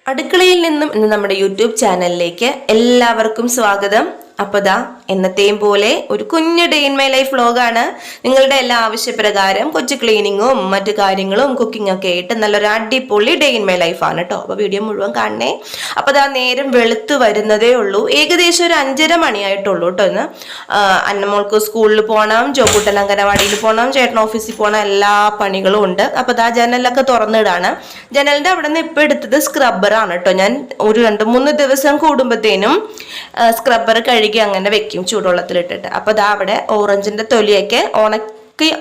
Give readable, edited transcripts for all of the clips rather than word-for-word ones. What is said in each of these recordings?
അടുക്കളയിൽ നിന്നും ഇന്ന് നമ്മുടെ യൂട്യൂബ് ചാനലിലേക്ക് എല്ലാവർക്കും സ്വാഗതം. അപ്പോൾ ദാ എന്നത്തെയും പോലെ ഒരു കുഞ്ഞു ഡേ ഇൻ മൈ ലൈഫ് വ്ലോഗാണ്. നിങ്ങളുടെ എല്ലാ ആവശ്യപ്രകാരം കൊച്ചു ക്ലീനിങ്ങും മറ്റു കാര്യങ്ങളും കുക്കിംഗ് ഒക്കെ ആയിട്ട് നല്ലൊരു അടിപൊളി ഡേ ഇൻ മൈ ലൈഫാണ് കേട്ടോ. അപ്പോൾ വീഡിയോ മുഴുവൻ കാണണേ. അപ്പോൾ ദാ നേരം വെളുത്ത് വരുന്നതേ ഉള്ളൂ. ഏകദേശം ഒരു 5:30 മണിയായിട്ടുള്ളൂ കേട്ടോ. ഇന്ന് അന്നമോൾക്ക് സ്കൂളിൽ പോകണം, ജോക്കൂട്ടൻ അംഗനവാടിയിൽ പോകണം, ചേട്ടൻ ഓഫീസിൽ പോകണം, എല്ലാ പണികളും ഉണ്ട്. അപ്പോൾ ദാ ജനലൊക്കെ തുറന്നിടാണ്. ജനലിൻ്റെ അവിടെ നിന്ന് ഇപ്പോൾ എടുത്തത് സ്ക്രബ്ബറാണ് കേട്ടോ. ഞാൻ ഒരു 2-3 ദിവസം കൂടുമ്പോഴത്തേനും സ്ക്രബ്ബർ കഴുകി അങ്ങനെ വെക്കും ചൂടുവെള്ളത്തിലിട്ടിട്ട്. അപ്പൊ ദാ അവിടെ ഓറഞ്ചിന്റെ തൊലിയൊക്കെ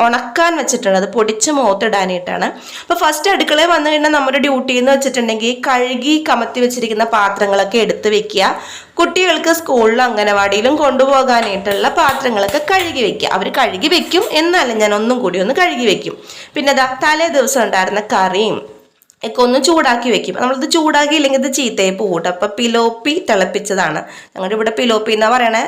ഉണക്കാൻ വെച്ചിട്ടുണ്ട്. അത് പൊടിച്ച് മുഖത്തിടാനായിട്ടാണ്. അപ്പൊ ഫസ്റ്റ് അടുക്കളയിൽ വന്നു കഴിഞ്ഞാൽ നമ്മുടെ ഡ്യൂട്ടി എന്ന് വെച്ചിട്ടുണ്ടെങ്കിൽ കഴുകി കമത്തി വെച്ചിരിക്കുന്ന പാത്രങ്ങളൊക്കെ എടുത്ത് വെക്കുക. കുട്ടികൾക്ക് സ്കൂളിലും അംഗനവാടിയിലും കൊണ്ടുപോകാനായിട്ടുള്ള പാത്രങ്ങളൊക്കെ കഴുകി വെക്കുക. അവർ കഴുകി വെക്കും, എന്നാലും ഞാൻ ഒന്നും കൂടി ഒന്ന് കഴുകി വെക്കും. പിന്നെ ദാ തലേ ദിവസം ഉണ്ടായിരുന്ന കറിയും ഒക്കെ ഒന്ന് ചൂടാക്കി വെക്കും. നമ്മളിത് ചൂടാക്കിയില്ലെങ്കിൽ ഇത് ചീത്തയെ പോകട്ടെ. അപ്പം പിലോപ്പി തിളപ്പിച്ചതാണ്. ഞങ്ങളുടെ ഇവിടെ പിലോപ്പി എന്നാ പറയണേ,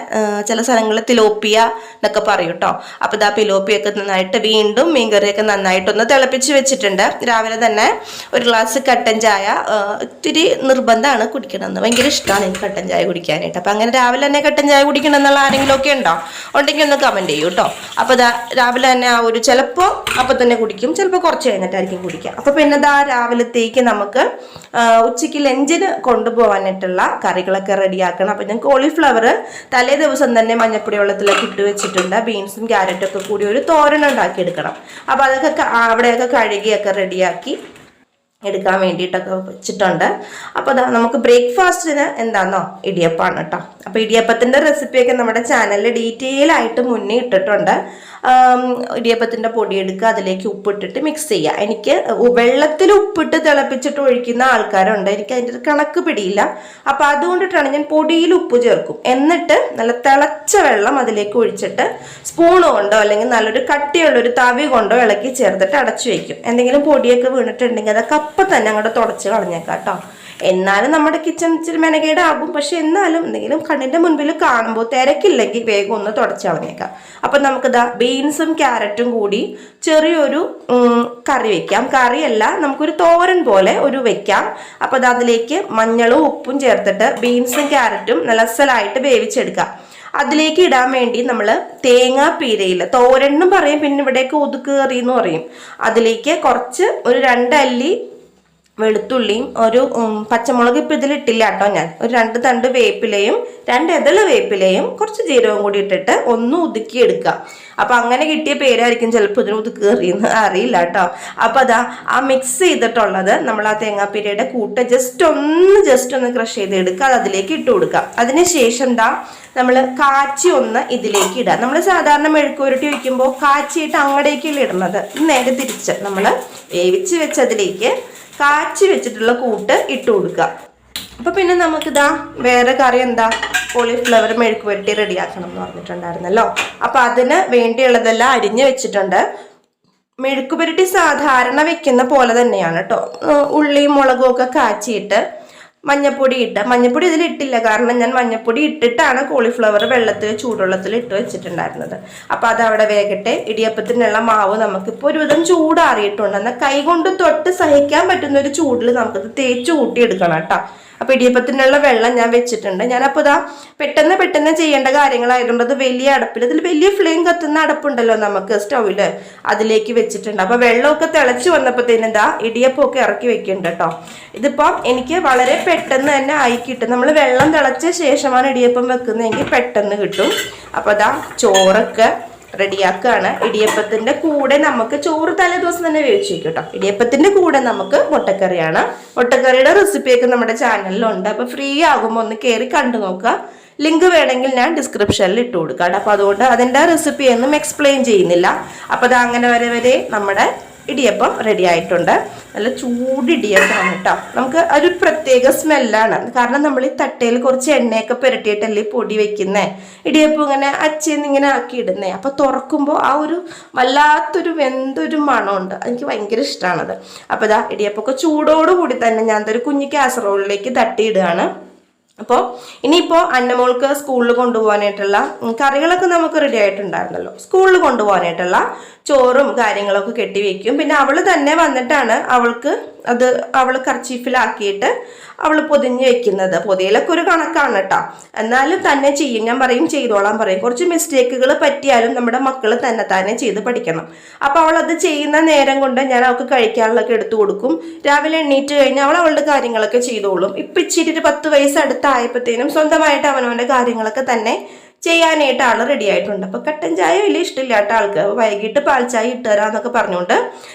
ചില സ്ഥലങ്ങളിൽ തിലോപ്പിയ എന്നൊക്കെ പറയും കേട്ടോ. അപ്പം ഇതാ പിലോപ്പിയൊക്കെ നന്നായിട്ട് വീണ്ടും മീൻകറിയൊക്കെ നന്നായിട്ടൊന്ന് തിളപ്പിച്ച് വെച്ചിട്ടുണ്ട്. രാവിലെ തന്നെ ഒരു ഗ്ലാസ് കട്ടൻ ചായ ഇത്തിരി നിർബന്ധമാണ് കുടിക്കണമെന്ന്. ഭയങ്കര ഇഷ്ടമാണ് എനിക്ക് കട്ടൻ ചായ കുടിക്കാനായിട്ട്. അപ്പം അങ്ങനെ രാവിലെ തന്നെ കട്ടൻ ചായ കുടിക്കണം എന്നുള്ള ആരെങ്കിലും ഒക്കെ ഉണ്ടോ? ഉണ്ടെങ്കിൽ ഒന്ന് കമൻറ്റ് ചെയ്യൂ കേട്ടോ. അപ്പോൾ ഇതാ രാവിലെ തന്നെ ആ ഒരു ചിലപ്പോൾ അപ്പം തന്നെ കുടിക്കും, ചിലപ്പോൾ കുറച്ച് കഴിഞ്ഞിട്ടായിരിക്കും കുടിക്കുക. അപ്പോൾ പിന്നെ ഇതാ രാവിലത്തേക്ക് നമുക്ക് ഉച്ചയ്ക്ക് ലഞ്ചിന് കൊണ്ടുപോകാനായിട്ടുള്ള കറികളൊക്കെ റെഡിയാക്കണം. അപ്പം ഞാൻ കോളിഫ്ലവർ തലേ ദിവസം തന്നെ മഞ്ഞപ്പൊടി വെള്ളത്തിലൊക്കെ ഇട്ട് വെച്ചിട്ടുണ്ട്. ബീൻസും ക്യാരറ്റും ഒക്കെ കൂടി ഒരു തോരൻ ഉണ്ടാക്കി എടുക്കണം. അപ്പോൾ അതൊക്കെ അവിടെയൊക്കെ കഴുകിയൊക്കെ റെഡിയാക്കി എടുക്കാൻ വേണ്ടിയിട്ടൊക്കെ വെച്ചിട്ടുണ്ട്. അപ്പോൾ അതാ നമുക്ക് ബ്രേക്ക്ഫാസ്റ്റിന് എന്താണെന്നോ ഇടിയപ്പമാണ് കേട്ടോ. അപ്പോൾ ഇടിയപ്പത്തിൻ്റെ റെസിപ്പിയൊക്കെ നമ്മുടെ ചാനലിൽ ഡീറ്റെയിൽ ആയിട്ട് മുന്നേ ഇട്ടിട്ടുണ്ട്. ഇടിയപ്പത്തിൻ്റെ പൊടി എടുക്കുക, അതിലേക്ക് ഉപ്പിട്ടിട്ട് മിക്സ് ചെയ്യുക. എനിക്ക് വെള്ളത്തിൽ ഉപ്പിട്ട് തിളപ്പിച്ചിട്ട് ഒഴിക്കുന്ന ആൾക്കാരുണ്ട്, എനിക്ക് അതിൻ്റെ ഒരു കണക്ക് പിടിയില്ല. അപ്പോൾ അതുകൊണ്ടിട്ടാണ് ഞാൻ പൊടിയിൽ ഉപ്പ് ചേർക്കും. എന്നിട്ട് നല്ല തിളച്ച വെള്ളം അതിലേക്ക് ഒഴിച്ചിട്ട് സ്പൂൺ കൊണ്ടോ അല്ലെങ്കിൽ നല്ലൊരു കട്ടിയുള്ളൊരു തവി കൊണ്ടോ ഇളക്കി ചേർത്തിട്ട് അടച്ചു വയ്ക്കും. എന്തെങ്കിലും പൊടിയൊക്കെ വീണിട്ടുണ്ടെങ്കിൽ അതൊക്കെ അപ്പം തന്നെ അങ്ങോട്ട് തുടച്ച് കളഞ്ഞേക്കാം കേട്ടോ. എന്നാലും നമ്മുടെ കിച്ചൺ ഇച്ചിരി മെനകേടാകും, പക്ഷെ എന്നാലും എന്തെങ്കിലും കണ്ണിൻ്റെ മുൻപിൽ കാണുമ്പോൾ തിരക്കില്ലെങ്കിൽ വേഗം ഒന്ന് തുടച്ച് കളഞ്ഞേക്കാം. അപ്പം നമുക്കിതാ ബീൻസും ക്യാരറ്റും കൂടി ചെറിയൊരു കറി വെക്കാം. കറിയല്ല, നമുക്കൊരു തോരൻ പോലെ ഒരു വെക്കാം. അപ്പം അത് അതിലേക്ക് മഞ്ഞളും ഉപ്പും ചേർത്തിട്ട് ബീൻസും ക്യാരറ്റും നല്ല അസലായിട്ട് വേവിച്ചെടുക്കാം. അതിലേക്ക് ഇടാൻ വേണ്ടി നമ്മൾ തേങ്ങാപ്പീരയിൽ തോരനും പറയും, പിന്നെ ഇവിടേക്ക് ഒതുക്ക് കറി എന്ന് പറയും. അതിലേക്ക് കുറച്ച് ഒരു 2 അല്ലി വെളുത്തുള്ളിയും ഒരു പച്ചമുളക് ഇപ്പം ഇതിലിട്ടില്ല കേട്ടോ. ഞാൻ ഒരു 2 തണ്ട് വേപ്പിലയും 2 എതള് വേപ്പിലയും കുറച്ച് ജീരകവും കൂടി ഇട്ടിട്ട് ഒന്ന് ഒതുക്കി എടുക്കുക. അപ്പം അങ്ങനെ കിട്ടിയ പേരായിരിക്കും ചിലപ്പോൾ ഇതിന് ഒതുക്ക് കറിയെന്ന് അറിയില്ല കേട്ടോ. അപ്പം അതാ ആ മിക്സ് ചെയ്തിട്ടുള്ളത് നമ്മൾ ആ തേങ്ങാപ്പീരയുടെ കൂട്ട് ജസ്റ്റ് ഒന്ന് ക്രഷ് ചെയ്ത് എടുക്കുക. അത് അതിലേക്ക് ഇട്ട് കൊടുക്കുക. അതിനുശേഷം നമ്മൾ കാച്ചി ഒന്ന് ഇതിലേക്ക് ഇടുക. നമ്മൾ സാധാരണ മെഴുക്കുവരട്ടി വയ്ക്കുമ്പോൾ കാച്ചിയിട്ട് അങ്ങടേക്കല്ലേ ഇടുന്നത്. നേരെ തിരിച്ച് നമ്മൾ വേവിച്ച് വെച്ചതിലേക്ക് കാച്ചി വെച്ചിട്ടുള്ള കൂട്ട് ഇട്ട് കൊടുക്കുക. അപ്പോൾ പിന്നെ നമുക്കിതാ വേറെ കറി എന്താ, കോളിഫ്ലവർ മെഴുക്ക് പുരട്ടി റെഡിയാക്കണം എന്ന് പറഞ്ഞിട്ടുണ്ടായിരുന്നല്ലോ. അപ്പോൾ അതിന് വേണ്ടിയുള്ളതെല്ലാം അരിഞ്ഞ് വെച്ചിട്ടുണ്ട്. മെഴുക്ക് പുരട്ടി സാധാരണ വെക്കുന്ന പോലെ തന്നെയാണ് കേട്ടോ. ഉള്ളിയും മുളകും ഒക്കെ കാച്ചിയിട്ട് മഞ്ഞപ്പൊടി ഇതിലിട്ടില്ല, കാരണം ഞാൻ മഞ്ഞപ്പൊടി ഇട്ടിട്ടാണ് കോളിഫ്ലവർ ചൂടുവെള്ളത്തിൽ ഇട്ട് വെച്ചിട്ടുണ്ടായിരുന്നത്. അപ്പം അതവിടെ വേകട്ടെ. ഇടിയപ്പത്തിനുള്ള മാവ് നമുക്കിപ്പോൾ ഒരുവിധം ചൂടാറിയിട്ടുണ്ട്. എന്നാൽ കൈ കൊണ്ട് തൊട്ട് സഹിക്കാൻ പറ്റുന്ന ഒരു ചൂടിൽ നമുക്കത് തേച്ച് കൂട്ടിയെടുക്കണം കേട്ടോ. അപ്പോൾ ഇടിയപ്പത്തിനുള്ള വെള്ളം ഞാൻ വെച്ചിട്ടുണ്ട്. ഞാനപ്പോൾ ഇതാ പെട്ടെന്ന് ചെയ്യേണ്ട കാര്യങ്ങളായതുകൊണ്ട് അത് വലിയ അടുപ്പിൽ, ഇതിൽ വലിയ ഫ്ലെയിം കത്തുന്ന അടുപ്പുണ്ടല്ലോ നമുക്ക് സ്റ്റൗവിൽ, അതിലേക്ക് വെച്ചിട്ടുണ്ട്. അപ്പോൾ വെള്ളമൊക്കെ തിളച്ച് വന്നപ്പോഴത്തേനും ഇതാ ഇടിയപ്പമൊക്കെ ഇറക്കി വെക്കുന്നുണ്ട് കേട്ടോ. ഇതിപ്പം എനിക്ക് വളരെ പെട്ടെന്ന് തന്നെ ആയി കിട്ടും. നമ്മൾ വെള്ളം തിളച്ച ശേഷമാണ് ഇടിയപ്പം വെക്കുന്നതെങ്കിൽ പെട്ടെന്ന് കിട്ടും. അപ്പോൾ അതാ ചോറൊക്കെ റെഡിയാക്കുകയാണ്. ഇടിയപ്പത്തിൻ്റെ കൂടെ നമുക്ക് ചോറ് തലേ ദിവസം തന്നെ വേവിച്ച് വയ്ക്കും കേട്ടോ. ഇടിയപ്പത്തിൻ്റെ കൂടെ നമുക്ക് മുട്ടക്കറിയാണ്. മുട്ടക്കറിയുടെ റെസിപ്പിയൊക്കെ നമ്മുടെ ചാനലിലുണ്ട്. അപ്പോൾ ഫ്രീ ആകുമ്പോൾ ഒന്ന് കയറി കണ്ടു നോക്കുക. ലിങ്ക് വേണമെങ്കിൽ ഞാൻ ഡിസ്ക്രിപ്ഷനിൽ ഇട്ട് കൊടുക്കാം. അപ്പോൾ അതുകൊണ്ട് അതിൻ്റെ റെസിപ്പിയൊന്നും എക്സ്പ്ലെയിൻ ചെയ്യുന്നില്ല. അപ്പോൾ അത് അങ്ങനെ വരെ നമ്മുടെ ഇടിയപ്പം റെഡി ആയിട്ടുണ്ട്. നല്ല ചൂട് ഇടിയപ്പമാണ് കേട്ടോ. നമുക്ക് ഒരു പ്രത്യേക സ്മെല്ലാണ്. കാരണം നമ്മൾ ഈ തട്ടയിൽ കുറച്ച് എണ്ണയൊക്കെ പുരട്ടിയിട്ടല്ലേ പൊടി വെക്കുന്നേ. ഇടിയപ്പം ഇങ്ങനെ അച്ചിന്ന് ഇങ്ങനെ ആക്കി ഇടുന്നേ. അപ്പോൾ തുറക്കുമ്പോൾ ആ ഒരു വല്ലാത്തൊരു വെന്തൊരു മണമുണ്ട്. എനിക്ക് ഭയങ്കര ഇഷ്ടമാണത്. അപ്പോൾ ഇതാ ഇടിയപ്പമൊക്കെ ചൂടോടുകൂടി തന്നെ ഞാൻ ഒരു കുഞ്ഞു കാസറോളിലേക്ക് തട്ടിയിടുകയാണ്. അപ്പോൾ ഇനിയിപ്പോൾ അന്നമോൾക്ക് സ്കൂളിൽ കൊണ്ടുപോകാനായിട്ടുള്ള കറികളൊക്കെ നമുക്ക് റെഡി ആയിട്ടുണ്ടായിരുന്നല്ലോ. സ്കൂളിൽ കൊണ്ടുപോകാനായിട്ടുള്ള ചോറും കാര്യങ്ങളൊക്കെ കെട്ടിവെക്കും. പിന്നെ അവൾ തന്നെ വന്നിട്ടാണ് അവൾ കർച്ചീഫിലാക്കിയിട്ട് അവൾ പൊതിഞ്ഞ് വെക്കുന്നത്. പൊതിയിലൊക്കെ ഒരു കണക്കാണ് കേട്ടോ. എന്നാലും തന്നെ ചെയ്യും. ഞാൻ പറയും ചെയ്തോളാൻ പറയും. കുറച്ച് മിസ്റ്റേക്കുകൾ പറ്റിയാലും നമ്മുടെ മക്കൾ തന്നെ ചെയ്ത് പഠിക്കണം. അപ്പോൾ അവൾ അത് ചെയ്യുന്ന നേരം കൊണ്ട് ഞാൻ അവൾക്ക് കഴിക്കാനുള്ളതൊക്കെ എടുത്തു കൊടുക്കും. രാവിലെ എണ്ണീറ്റ് കഴിഞ്ഞാൽ അവളുടെ കാര്യങ്ങളൊക്കെ ചെയ്തോളും. ഇപ്പം ഇച്ചിരി ഒരു 10 വയസ്സ് അടുത്തായപ്പോഴത്തേനും സ്വന്തമായിട്ട് അവനവൻ്റെ കാര്യങ്ങളൊക്കെ തന്നെ ചെയ്യാനായിട്ട് ആൾ റെഡി ആയിട്ടുണ്ട്. അപ്പോൾ കട്ടൻ ചായ വലിയ ഇഷ്ടമില്ലാത്ത ആൾക്ക് വൈകിട്ട് പാൽ ചായ ഇട്ടുതരാന്നൊക്കെ പറഞ്ഞുകൊണ്ട്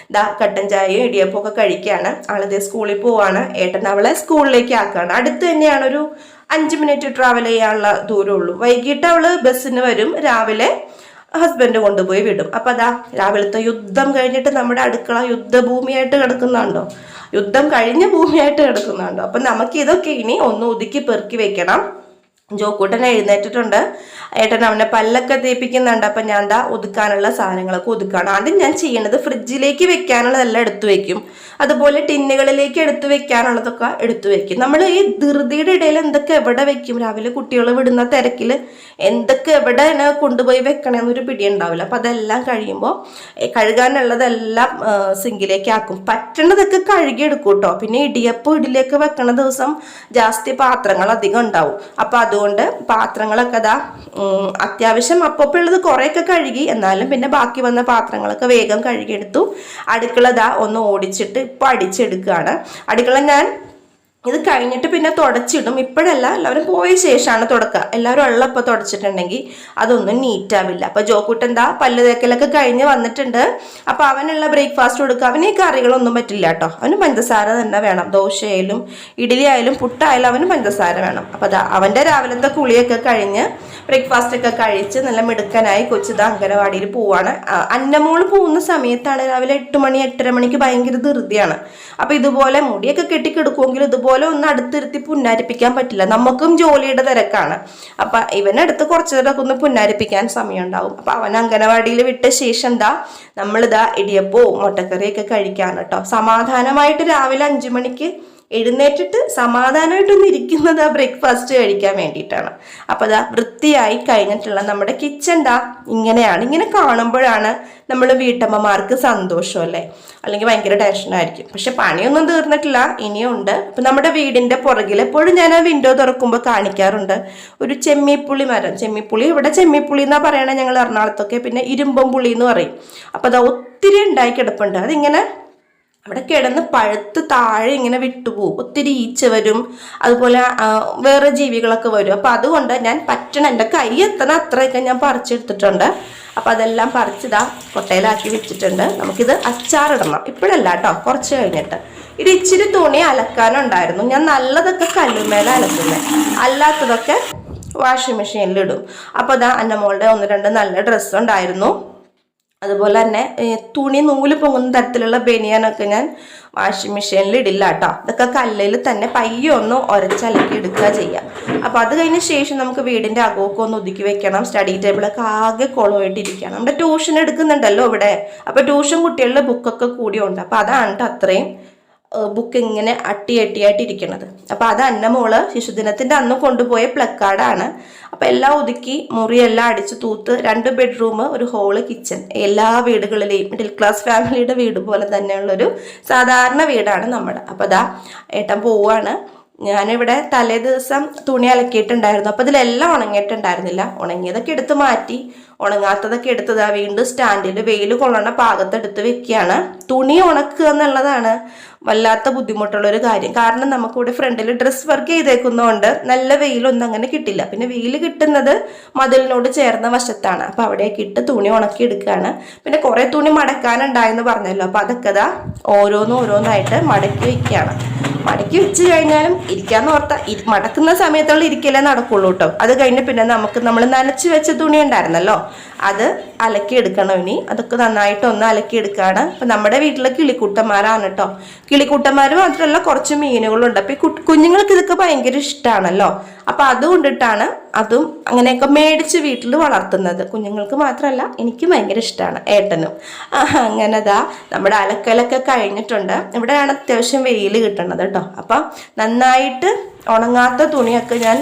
കട്ടൻ ചായയും ഇടിയപ്പമൊക്കെ കഴിക്കുകയാണ്. ആളിതേ സ്കൂളിൽ പോവാണ്. ഏട്ടൻ അവളെ സ്കൂളിലേക്ക് ആക്കുകയാണ്. അടുത്ത് തന്നെയാണ്, ഒരു 5 മിനിറ്റ് ട്രാവൽ ചെയ്യാനുള്ള ദൂരമുള്ളൂ. വൈകിട്ട് അവള് ബസ്സിന് വരും, രാവിലെ ഹസ്ബൻഡ് കൊണ്ടുപോയി വിടും. അപ്പം രാവിലത്തെ യുദ്ധം കഴിഞ്ഞിട്ട് നമ്മുടെ അടുക്കള യുദ്ധഭൂമിയായിട്ട് കിടക്കുന്നുണ്ടോ, യുദ്ധം കഴിഞ്ഞ ഭൂമിയായിട്ട് കിടക്കുന്നുണ്ടോ. അപ്പം നമുക്ക് ഇതൊക്കെ ഇനി ഒന്ന് ഒതുക്കി പെറുക്കി വെക്കണം. ജോക്കൂട്ടൻ എഴുന്നേറ്റിട്ടുണ്ട്. ഏട്ടൻ അവനെ പല്ലൊക്കെ തേപ്പിക്കുന്നുണ്ട്. അപ്പം ഞാൻ ഒതുക്കാനുള്ള സാധനങ്ങളൊക്കെ ഒതുക്കാണ്. ആദ്യം ഞാൻ ചെയ്യണത് ഫ്രിഡ്ജിലേക്ക് വെക്കാനുള്ളതെല്ലാം എടുത്തു വെക്കും. അതുപോലെ ടിന്നുകളിലേക്ക് എടുത്തു വെക്കാനുള്ളതൊക്കെ എടുത്തു വെക്കും. നമ്മൾ ഈ ധൃതിയുടെ ഇടയിൽ എന്തൊക്കെ എവിടെ വെക്കും, രാവിലെ കുട്ടികൾ വിടുന്ന തിരക്കിൽ എന്തൊക്കെ എവിടെ കൊണ്ടുപോയി വെക്കണമെന്നൊരു പിടി ഉണ്ടാവില്ല. അപ്പം അതെല്ലാം കഴിയുമ്പോൾ കഴുകാനുള്ളതെല്ലാം സിങ്കിലേക്ക് ആക്കും. പറ്റണതൊക്കെ കഴുകിയെടുക്കും കേട്ടോ. പിന്നെ ഇടിയപ്പം ഇഡലിയൊക്കെ വെക്കണ ദിവസം ജാസ്തി പാത്രങ്ങൾ അധികം ഉണ്ടാവും. അപ്പം അതുകൊണ്ട് പാത്രങ്ങളൊക്കെ അത്യാവശ്യം അപ്പുള്ളത് കുറേയൊക്കെ കഴുകി. എന്നാലും പിന്നെ ബാക്കി വന്ന പാത്രങ്ങളൊക്കെ വേഗം കഴുകിയെടുത്തു. അടുക്കള ഒന്ന് ഓടിച്ചിട്ട് ഇപ്പം അടിച്ചെടുക്കുകയാണ്. അടുക്കള ഞാൻ ഇത് കഴിഞ്ഞിട്ട് പിന്നെ തുടച്ചിടും. ഇപ്പോഴല്ല, എല്ലാവരും പോയ ശേഷമാണ് തുടക്കുക. എല്ലാവരും ഉള്ളപ്പോൾ തുടച്ചിട്ടുണ്ടെങ്കിൽ അതൊന്നും നീറ്റാവില്ല. അപ്പോൾ ജോക്കൂട്ടൻ പല്ല് തേക്കലൊക്കെ കഴിഞ്ഞ് വന്നിട്ടുണ്ട്. അപ്പോൾ അവനുള്ള ബ്രേക്ക്ഫാസ്റ്റ് കൊടുക്കുക. അവന് ഈ കറികളൊന്നും പറ്റില്ല കേട്ടോ. അവന് പഞ്ചസാര തന്നെ വേണം. ദോശയായാലും ഇഡ്ഡലി ആയാലും പുട്ടായാലും അവന് പഞ്ചസാര വേണം. അപ്പോൾ അവൻ്റെ രാവിലത്തെ കുളിയൊക്കെ കഴിഞ്ഞ് ബ്രേക്ക്ഫാസ്റ്റ് ഒക്കെ കഴിച്ച് നല്ല മിടുക്കനായി കൊച്ചിത് അംഗനവാടിയിൽ പോവാണ്. അന്നമോള് പോകുന്ന സമയത്താണ് രാവിലെ 8 മണി 8:30 മണിക്ക് ഭയങ്കര ധൃതിയാണ്. അപ്പോൾ ഇതുപോലെ മുടിയൊക്കെ കെട്ടിക്കെടുക്കുമെങ്കിൽ ഇതുപോലെ ഒന്ന് അടുത്തിരുത്തി പുന്നാരിപ്പിക്കാൻ പറ്റില്ല. നമുക്കും ജോലിയുടെ തിരക്കാണ്. അപ്പം ഇവനടുത്ത് കുറച്ച് നേരമൊക്കെ ഒന്ന് പുന്നാരിപ്പിക്കാൻ സമയം ഉണ്ടാവും. അപ്പം അവൻ അംഗനവാടിയിൽ വിട്ട ശേഷം നമ്മളിതാ ഇടിയപ്പവും മുട്ടക്കറിയൊക്കെ കഴിക്കാണ് കേട്ടോ. സമാധാനമായിട്ട് രാവിലെ 5 മണിക്ക് എഴുന്നേറ്റിട്ട് സമാധാനമായിട്ടൊന്ന് ഇരിക്കുന്നത് ബ്രേക്ക്ഫാസ്റ്റ് കഴിക്കാൻ വേണ്ടിയിട്ടാണ്. അപ്പോൾ വൃത്തിയായി കഴിഞ്ഞിട്ടുള്ള നമ്മുടെ കിച്ചൺ ഇങ്ങനെയാണ്. ഇങ്ങനെ കാണുമ്പോഴാണ് നമ്മൾ വീട്ടമ്മമാർക്ക് സന്തോഷം അല്ലേ, അല്ലെങ്കിൽ ഭയങ്കര ടെൻഷനായിരിക്കും. പക്ഷെ പണിയൊന്നും തീർന്നിട്ടില്ല, ഇനിയും ഉണ്ട്. അപ്പം നമ്മുടെ വീടിൻ്റെ പുറകിൽ എപ്പോഴും ഞാൻ ആ വിൻഡോ തുറക്കുമ്പോൾ കാണിക്കാറുണ്ട് ഒരു ചെമ്മിപ്പുളി മരം. ചെമ്മിപ്പുളി ഇവിടെ ചെമ്മിപ്പുളി എന്നാ പറയണേ ഞങ്ങൾ എറണാകുളത്തൊക്കെ. പിന്നെ ഇരുമ്പം പുളി എന്ന് പറയും. അപ്പോൾ ഒത്തിരി ഉണ്ടായി കിടപ്പുണ്ട്. അതിങ്ങനെ അവിടെ കിടന്ന് പഴുത്ത് താഴെ ഇങ്ങനെ വിട്ടുപോകും. ഒത്തിരി ഈച്ച വരും, അതുപോലെ വേറെ ജീവികളൊക്കെ വരും. അപ്പം അതുകൊണ്ട് ഞാൻ എൻ്റെ കൈ എത്തണ അത്രയൊക്കെ ഞാൻ പറിച്ചെടുത്തിട്ടുണ്ട്. അപ്പം അതെല്ലാം പറിച്ചിതാ കൊട്ടയിലാക്കി വെച്ചിട്ടുണ്ട്. നമുക്കിത് അച്ചാറിടണം. ഇപ്പോഴല്ല കേട്ടോ, കുറച്ച് കഴിഞ്ഞിട്ട്. ഇത് ഇച്ചിരി തുണി അലക്കാനുണ്ടായിരുന്നു. ഞാൻ നല്ലതൊക്കെ കല്ലുമേലെ അലക്കുന്നത്, അല്ലാത്തതൊക്കെ വാഷിംഗ് മെഷീനിലിടും. അപ്പോൾ അന്നമോളുടെ 1-2 നല്ല ഡ്രസ്സ് ഉണ്ടായിരുന്നു. അതുപോലെ തന്നെ തുണി നൂല് പൊങ്ങുന്ന തരത്തിലുള്ള ബനിയാനൊക്കെ ഞാൻ വാഷിംഗ് മെഷീനിൽ ഇടില്ല കേട്ടോ. ഇതൊക്കെ കല്ലിൽ തന്നെ പയ്യെ ഒന്ന് ഉരച്ചലക്കി എടുക്കുക ചെയ്യാം. അപ്പോൾ അത് കഴിഞ്ഞ ശേഷം നമുക്ക് വീടിൻ്റെ അകമൊക്കെ ഒന്ന് ഒതുക്കി വെക്കണം. സ്റ്റഡി ടേബിളൊക്കെ ആകെ കുളമായിട്ടിരിക്കുകയാണ്. നമ്മുടെ ട്യൂഷൻ എടുക്കുന്നുണ്ടല്ലോ ഇവിടെ. അപ്പോൾ ട്യൂഷൻ കുട്ടികളുടെ ബുക്കൊക്കെ കൂടിയുണ്ട്. അപ്പോൾ അതാണ് അത്രയും ബുക്ക് ഇങ്ങനെ അട്ടിയായിട്ടിരിക്കണത്. അപ്പോൾ അത് അന്നമോള് ശിശുദിനത്തിൻ്റെ അന്ന് കൊണ്ടുപോയ പ്ലക്കാർഡാണ്. അപ്പോൾ എല്ലാം ഒതുക്കി മുറിയെല്ലാം അടിച്ച് തൂത്ത് 2 ബെഡ്റൂം, ഒരു ഹോള്, കിച്ചൺ. എല്ലാ വീടുകളിലെയും മിഡിൽ ക്ലാസ് ഫാമിലിയുടെ വീട് പോലെ തന്നെയുള്ളൊരു സാധാരണ വീടാണ് നമ്മുടെ. അപ്പോൾ ഏട്ടൻ പോവാണ്. ഞാനിവിടെ തലേ ദിവസം തുണി അലക്കിയിട്ടുണ്ടായിരുന്നു. അപ്പോൾ ഇതിലെല്ലാം ഉണങ്ങിയിട്ടുണ്ടായിരുന്നില്ല. ഉണങ്ങിയതൊക്കെ എടുത്ത് മാറ്റി, ഉണങ്ങാത്തതൊക്കെ എടുത്തത് വീണ്ടും സ്റ്റാൻഡിൽ വെയിൽ കൊള്ളണ പാകത്തെടുത്ത് വെക്കുകയാണ്. തുണി ഉണക്കുക എന്നുള്ളതാണ് വല്ലാത്ത ബുദ്ധിമുട്ടുള്ളൊരു കാര്യം. കാരണം നമുക്കിവിടെ ഫ്രണ്ടിൽ ഡ്രസ് വർക്ക് ചെയ്തേക്കുന്നതുകൊണ്ട് നല്ല വെയിലൊന്നും അങ്ങനെ കിട്ടില്ല. പിന്നെ വെയിൽ കിട്ടുന്നത് മതിലിനോട് ചേർന്ന വശത്താണ്. അപ്പം അവിടേക്ക് ഇട്ട് തുണി ഉണക്കി എടുക്കുകയാണ്. പിന്നെ കുറേ തുണി മടക്കാനുണ്ടായെന്ന് പറഞ്ഞല്ലോ. അപ്പം അതൊക്കെ ഓരോന്നായിട്ട് മടക്കി വയ്ക്കുകയാണ്. മടക്കി വെച്ച് കഴിഞ്ഞാലും ഇരിക്കാന്ന് ഓർത്താൽ മടക്കുന്ന സമയത്തുള്ള ഇരിക്കലേ നടക്കുള്ളൂ കേട്ടോ. അത് കഴിഞ്ഞ് പിന്നെ നമ്മൾ നനച്ച് വെച്ച തുണി ഉണ്ടായിരുന്നല്ലോ, അത് അലക്കിയെടുക്കണം. ഇനി അതൊക്കെ നന്നായിട്ടൊന്ന് അലക്കിയെടുക്കുകയാണ്. അപ്പം നമ്മുടെ വീട്ടിലെ കിളിക്കുട്ടന്മാരാണ് കേട്ടോ. കിളിക്കുട്ടന്മാർ മാത്രമല്ല, കുറച്ച് മീനുകളുണ്ട്. അപ്പം ഈ കുഞ്ഞുങ്ങൾക്ക് ഇതൊക്കെ ഭയങ്കര ഇഷ്ടമാണല്ലോ. അപ്പം അതുകൊണ്ടിട്ടാണ് അതും അങ്ങനെയൊക്കെ മേടിച്ച് വീട്ടിൽ വളർത്തുന്നത്. കുഞ്ഞുങ്ങൾക്ക് മാത്രമല്ല, എനിക്ക് ഭയങ്കര ഇഷ്ടമാണ്, ഏട്ടനും. അങ്ങനെതാ നമ്മുടെ അലക്കലൊക്കെ കഴിഞ്ഞിട്ടുണ്ട്. ഇവിടെയാണ് അത്യാവശ്യം വെയിൽ കിട്ടുന്നത് കേട്ടോ. അപ്പം നന്നായിട്ട് ഉണങ്ങാത്ത തുണിയൊക്കെ ഞാൻ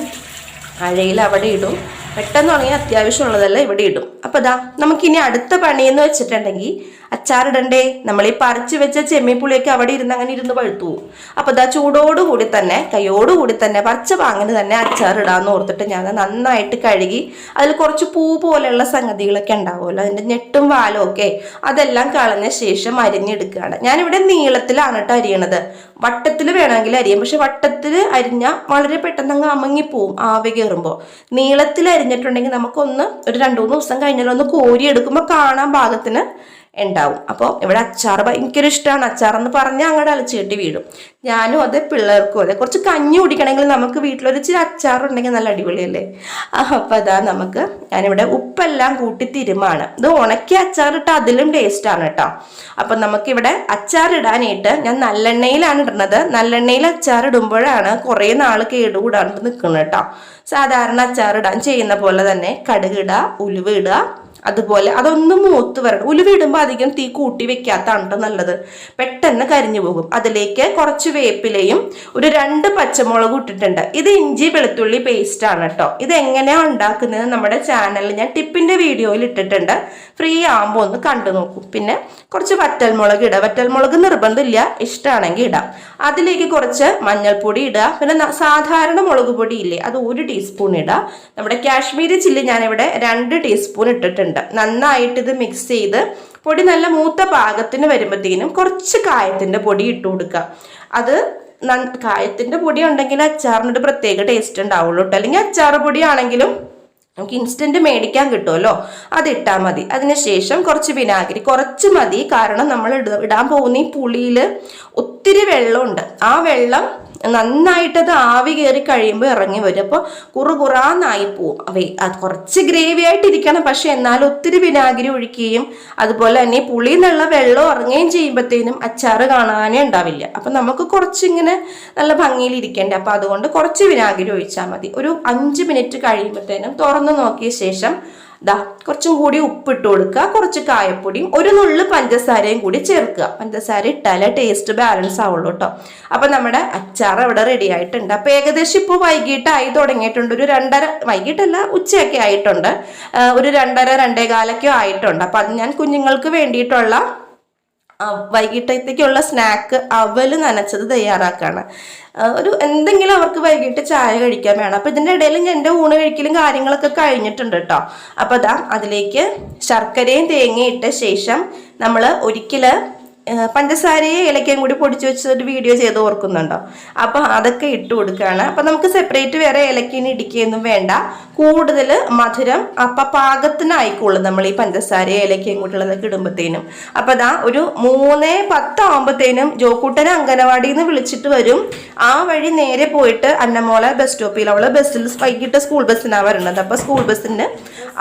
അഴയിൽ അവിടെ ഇടും. പെട്ടെന്ന് ഉണങ്ങി അത്യാവശ്യമുള്ളതെല്ലാം ഇവിടെ ഇടും. അപ്പം ദാ നമുക്കിനി അടുത്ത പണിയെന്ന് വെച്ചിട്ടുണ്ടെങ്കിൽ അച്ചാറിടണ്ടേ. നമ്മൾ ഈ പറിച്ചു വെച്ച ചെമ്മിപ്പുളിയൊക്കെ അവിടെ ഇരുന്ന് അങ്ങനെ ഇരുന്ന് പഴുത്തു പോകും. അപ്പം ദാ ചൂടോടുകൂടി തന്നെ, കൈയോടുകൂടി തന്നെ, പറിച്ച പാങ്ങിന് തന്നെ അച്ചാറിടാന്ന് ഓർത്തിട്ട് ഞാൻ നന്നായിട്ട് കഴുകി അതിൽ കുറച്ച് പൂ പോലെയുള്ള സംഗതികളൊക്കെ ഉണ്ടാവുമല്ലോ, അതിൻ്റെ ഞെട്ടും വാലും ഒക്കെ, അതെല്ലാം കളഞ്ഞ ശേഷം അരിഞ്ഞെടുക്കുകയാണ്. ഞാനിവിടെ നീളത്തിലാണ് കേട്ടോ അരിയണത്. വട്ടത്തിൽ വേണമെങ്കിൽ അരിയാം, പക്ഷെ വട്ടത്തിൽ അരിഞ്ഞാൽ വളരെ പെട്ടെന്ന് അങ്ങ് അമങ്ങിപ്പോവും ആവി കയറുമ്പോൾ. നീളത്തിൽ അരിഞ്ഞിട്ടുണ്ടെങ്കിൽ നമുക്കൊന്ന് ഒരു 2-3 ദിവസം കഴിഞ്ഞാലൊന്ന് കോരി എടുക്കുമ്പോൾ കാണാൻ പാകത്തിന് ഉണ്ടാവും. അപ്പോൾ ഇവിടെ അച്ചാർ ഭയങ്കര ഇഷ്ടമാണ്. അച്ചാറെന്ന് പറഞ്ഞാൽ അങ്ങോട്ട് അലച്ചു കെട്ടി വീഴും. ഞാനും അതെ, പിള്ളേർക്കും അതെ. കുറച്ച് കഞ്ഞി കുടിക്കണമെങ്കിൽ നമുക്ക് വീട്ടിലൊരു ഇച്ചിരി അച്ചാറുണ്ടെങ്കിൽ നല്ല അടിപൊളിയല്ലേ. അപ്പം അതാ ഞാനിവിടെ ഉപ്പെല്ലാം കൂട്ടി തിരുമാണ്. ഇത് ഉണക്കി അച്ചാറിട്ട് അതിലും ടേസ്റ്റാണ് കേട്ടോ. അപ്പം നമുക്കിവിടെ അച്ചാറിടാനായിട്ട് ഞാൻ നല്ലെണ്ണയിലാണ് ഇടുന്നത്. നല്ലെണ്ണയിൽ അച്ചാറിടുമ്പോഴാണ് കുറേ നാൾ കേടുകൂടാണ്ട് നിൽക്കുന്നത് കേട്ടോ. സാധാരണ അച്ചാറിടാൻ ചെയ്യുന്ന പോലെ തന്നെ കടുക് ഇടുക, ഉലുവ ഇടുക, അതുപോലെ അതൊന്നും മൂത്ത് വരണം. ഉലുവ ഇടുമ്പോൾ അധികം തീ കൂട്ടി വെക്കാത്താണ് കേട്ടോ നല്ലത്, പെട്ടെന്ന് കരിഞ്ഞു പോകും. അതിലേക്ക് കുറച്ച് വേപ്പിലയും ഒരു 2 പച്ചമുളകും ഇട്ടിട്ടുണ്ട്. ഇത് ഇഞ്ചി വെളുത്തുള്ളി പേസ്റ്റ് ആണ് കേട്ടോ. ഇത് എങ്ങനെയാണ് ഉണ്ടാക്കുന്നത് നമ്മുടെ ചാനലിൽ ഞാൻ ടിപ്പിന്റെ വീഡിയോയിൽ ഇട്ടിട്ടുണ്ട്. ഫ്രീ ആകുമ്പോൾ ഒന്ന് കണ്ടു നോക്കും. പിന്നെ കുറച്ച് വറ്റൽമുളക് ഇടുക. വറ്റൽമുളക് നിർബന്ധമില്ല, ഇഷ്ടമാണെങ്കിൽ ഇടാം. അതിലേക്ക് കുറച്ച് മഞ്ഞൾപ്പൊടി ഇടുക. പിന്നെ സാധാരണ മുളക് പൊടി ഇല്ലേ, അത് 1 ടീസ്പൂൺ ഇടുക. നമ്മുടെ കാശ്മീരി ചില്ലി ഞാനിവിടെ 2 ടീസ്പൂൺ ഇട്ടിട്ടുണ്ട്. നന്നായിട്ട് ഇത് മിക്സ് ചെയ്ത് പൊടി നല്ല മൂത്ത പാകത്തിന് വരുമ്പോഴത്തേനും കുറച്ച് കായത്തിന്റെ പൊടി ഇട്ട് കൊടുക്കുക. അത് കായത്തിന്റെ പൊടി ഉണ്ടെങ്കിൽ അച്ചാറിനൊരു പ്രത്യേക ടേസ്റ്റ് ഉണ്ടാവുള്ളൂ കേട്ടോ. അല്ലെങ്കിൽ അച്ചാറ് പൊടിയാണെങ്കിലും നമുക്ക് ഇൻസ്റ്റന്റ് മേടിക്കാൻ കിട്ടുമല്ലോ, അതിട്ടാൽ മതി. അതിനുശേഷം കുറച്ച് വിനാഗിരി, കുറച്ച് മതി. കാരണം നമ്മൾ ഇടാൻ പോകുന്ന ഈ പുളിയിൽ ഒത്തിരി വെള്ളമുണ്ട്. ആ വെള്ളം നന്നായിട്ടത് ആവി കയറി കഴിയുമ്പോൾ ഇറങ്ങി വരും. അപ്പോൾ കുറുകുറാന്നായി പോവും. അത് കുറച്ച് ഗ്രേവി ആയിട്ടിരിക്കണം, പക്ഷെ എന്നാലും ഒത്തിരി വിനാഗിരി ഒഴിക്കുകയും അതുപോലെ തന്നെ പുളിയിൽ നിന്നുള്ള വെള്ളം ഇറങ്ങുകയും ചെയ്യുമ്പോഴത്തേനും അച്ചാറ് കാണാനേ ഉണ്ടാവില്ല. അപ്പം നമുക്ക് കുറച്ചിങ്ങനെ നല്ല ഭംഗിയിൽ ഇരിക്കേണ്ടേ. അപ്പം അതുകൊണ്ട് കുറച്ച് വിനാഗിരി ഒഴിച്ചാൽ മതി. ഒരു 5 മിനിറ്റ് കഴിയുമ്പോഴത്തേനും തുറന്നു നോക്കിയ ശേഷം കുറച്ചും കൂടി ഉപ്പിട്ട് കൊടുക്കുക, കുറച്ച് കായപ്പൊടിയും 1 നുള്ള് പഞ്ചസാരയും കൂടി ചേർക്കുക. പഞ്ചസാര ഇട്ടാലേ ടേസ്റ്റ് ബാലൻസ് ആവുള്ളൂ കേട്ടോ. അപ്പൊ നമ്മുടെ അച്ചാർ ഇവിടെ റെഡി ആയിട്ടുണ്ട്. അപ്പൊ ഏകദേശം ഇപ്പോൾ വൈകിട്ടായി തുടങ്ങിയിട്ടുണ്ട്. ഒരു 2:30, വൈകിട്ടല്ല ഉച്ചയൊക്കെ ആയിട്ടുണ്ട്. ഒരു 2:30, 2:15 ആയിട്ടുണ്ട്. അപ്പൊ അത് ഞാൻ കുഞ്ഞുങ്ങൾക്ക് വേണ്ടിയിട്ടുള്ള വൈകിട്ടത്തേക്കുള്ള സ്നാക്ക് അവല് നനച്ചത് തയ്യാറാക്കാണ്. ഒരു എന്തെങ്കിലും അവർക്ക് വൈകിട്ട് ചായ കഴിക്കാൻ വേണം. അപ്പൊ ഇതിന്റെ ഇടയിൽ എൻ്റെ ഊണ് കഴിക്കലും കാര്യങ്ങളൊക്കെ കഴിഞ്ഞിട്ടുണ്ട് കേട്ടോ. അപ്പൊ അതിലേക്ക് ശർക്കരയും തേങ്ങയും ഇട്ട ശേഷം നമ്മൾ ഒരിക്കല് പഞ്ചസാരയെ ഏലക്കയും കൂടി പൊടിച്ചു വെച്ചൊരു വീഡിയോ ചെയ്ത് ഓർക്കുന്നുണ്ടോ? അപ്പൊ അതൊക്കെ ഇട്ട് കൊടുക്കുകയാണ്. അപ്പൊ നമുക്ക് സെപ്പറേറ്റ് വേറെ ഏലക്കയും ഇടിക്കുകയൊന്നും വേണ്ട. കൂടുതൽ മധുരം അപ്പൊ പാകത്തിനായിക്കോളും നമ്മൾ ഈ പഞ്ചസാര ഏലക്കയും കൂട്ടുള്ളതൊക്കെ ഇടുമ്പോഴത്തേനും. അപ്പൊ ഒരു 3:10 ആകുമ്പോഴത്തേനും ജോക്കൂട്ടനെ അംഗനവാടിയിൽ നിന്ന് വിളിച്ചിട്ട് വരും. ആ വഴി നേരെ പോയിട്ട് അന്നമോളെ ബസ് സ്റ്റോപ്പിൽ, അവള് ബസ്സിൽ വൈകിട്ട് സ്കൂൾ ബസ്സിനാണ് വരുന്നത്. അപ്പൊ സ്കൂൾ ബസ്സിന്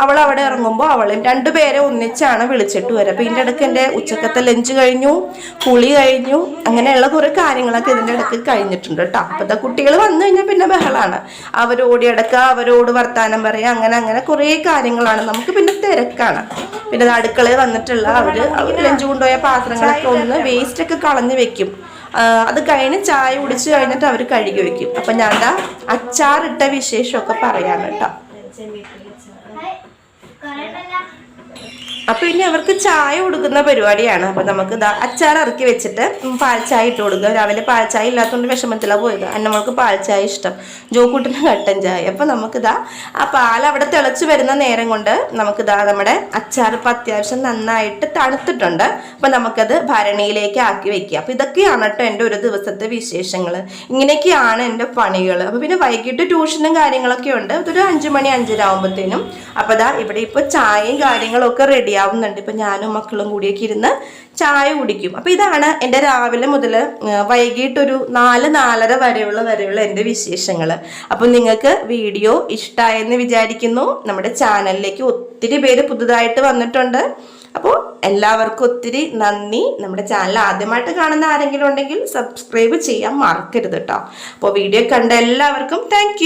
അവൾ അവിടെ ഇറങ്ങുമ്പോൾ അവളെയും 2 പേരെ ഒന്നിച്ചാണ് വിളിച്ചിട്ട് വരിക. അപ്പൊ ഇതിന്റെ ഇടയ്ക്ക് എൻ്റെ ഉച്ചക്കത്തെ ലഞ്ച് കഴിഞ്ഞു, കുളി കഴിഞ്ഞു, അങ്ങനെയുള്ള കുറെ കാര്യങ്ങളൊക്കെ ഇതിന്റെ ഇടയ്ക്ക് കഴിഞ്ഞിട്ടുണ്ട് കേട്ടോ. അപ്പൊ കുട്ടികൾ വന്നു കഴിഞ്ഞാൽ പിന്നെ ബഹളാണ്. അവരോടി അടക്കുക, അവരോട് വർത്താനം പറയാ, അങ്ങനെ കുറെ കാര്യങ്ങളാണ്. നമുക്ക് പിന്നെ തിരക്കാണ്. പിന്നെ അടുക്കളയിൽ വന്നിട്ടുള്ള അവർ ലഞ്ച് കൊണ്ടുപോയ പാത്രങ്ങളൊക്കെ ഒന്ന് വേസ്റ്റ് ഒക്കെ കളഞ്ഞു വെക്കും. അത് കഴിഞ്ഞ് ചായ കുടിച്ച് കഴിഞ്ഞിട്ട് അവർ കഴുകി വെക്കും. അപ്പൊ ഞാൻ അച്ചാറിട്ട വിശേഷമൊക്കെ പറയാം കേട്ടോ. അപ്പൊ ഇനി അവർക്ക് ചായ കൊടുക്കുന്ന പരിപാടിയാണ്. അപ്പൊ നമുക്ക് അച്ചാർ ഇറക്കി വെച്ചിട്ട് പാൽച്ചായ ഇട്ട് കൊടുക്കുക. രാവിലെ പാൽച്ചായ ഇല്ലാത്തതുകൊണ്ട് വിഷമത്തിലാണ് പോയത്. അന്നമ്മൾക്ക് പാൽച്ചായ ഇഷ്ടം, ജോക്കൂട്ടിന് കട്ടൻ ചായ. അപ്പൊ നമുക്ക് ആ പാൽ അവിടെ തിളച്ച് വരുന്ന നേരം കൊണ്ട് നമുക്ക് നമ്മുടെ അച്ചാർ ഇപ്പം അത്യാവശ്യം നന്നായിട്ട് തണുത്തിട്ടുണ്ട്. അപ്പൊ നമുക്കത് ഭരണിയിലേക്ക് ആക്കി വെക്കുക. അപ്പൊ ഇതൊക്കെയാണ് കേട്ടോ എൻ്റെ ഒരു ദിവസത്തെ വിശേഷങ്ങൾ. ഇങ്ങനെയൊക്കെയാണ് എൻ്റെ പണികൾ. അപ്പൊ പിന്നെ വൈകിട്ട് ട്യൂഷനും കാര്യങ്ങളൊക്കെ ഉണ്ട്. അതൊരു 5 മണി 5:30 ആകുമ്പോഴത്തേനും. അപ്പൊ ഇവിടെ ഇപ്പൊ ചായയും കാര്യങ്ങളും ഒക്കെ റെഡി റെഡി ആവുന്നുണ്ട്. ഇപ്പം ഞാനും മക്കളും കൂടിയൊക്കെ ഇരുന്ന് ചായ കുടിക്കും. അപ്പം ഇതാണ് എൻ്റെ രാവിലെ മുതൽ വൈകിട്ടൊരു 4-4:30 വരെയുള്ള എൻ്റെ വിശേഷങ്ങൾ. അപ്പം നിങ്ങൾക്ക് വീഡിയോ ഇഷ്ടമായെന്ന് വിചാരിക്കുന്നു. നമ്മുടെ ചാനലിലേക്ക് ഒത്തിരി പേര് പുതുതായിട്ട് വന്നിട്ടുണ്ട്. അപ്പോൾ എല്ലാവർക്കും ഒത്തിരി നന്ദി. നമ്മുടെ ചാനൽ ആദ്യമായിട്ട് കാണുന്ന ആരെങ്കിലും ഉണ്ടെങ്കിൽ സബ്സ്ക്രൈബ് ചെയ്യാൻ മറക്കരുത് കേട്ടോ. അപ്പോൾ വീഡിയോ കണ്ട എല്ലാവർക്കും താങ്ക്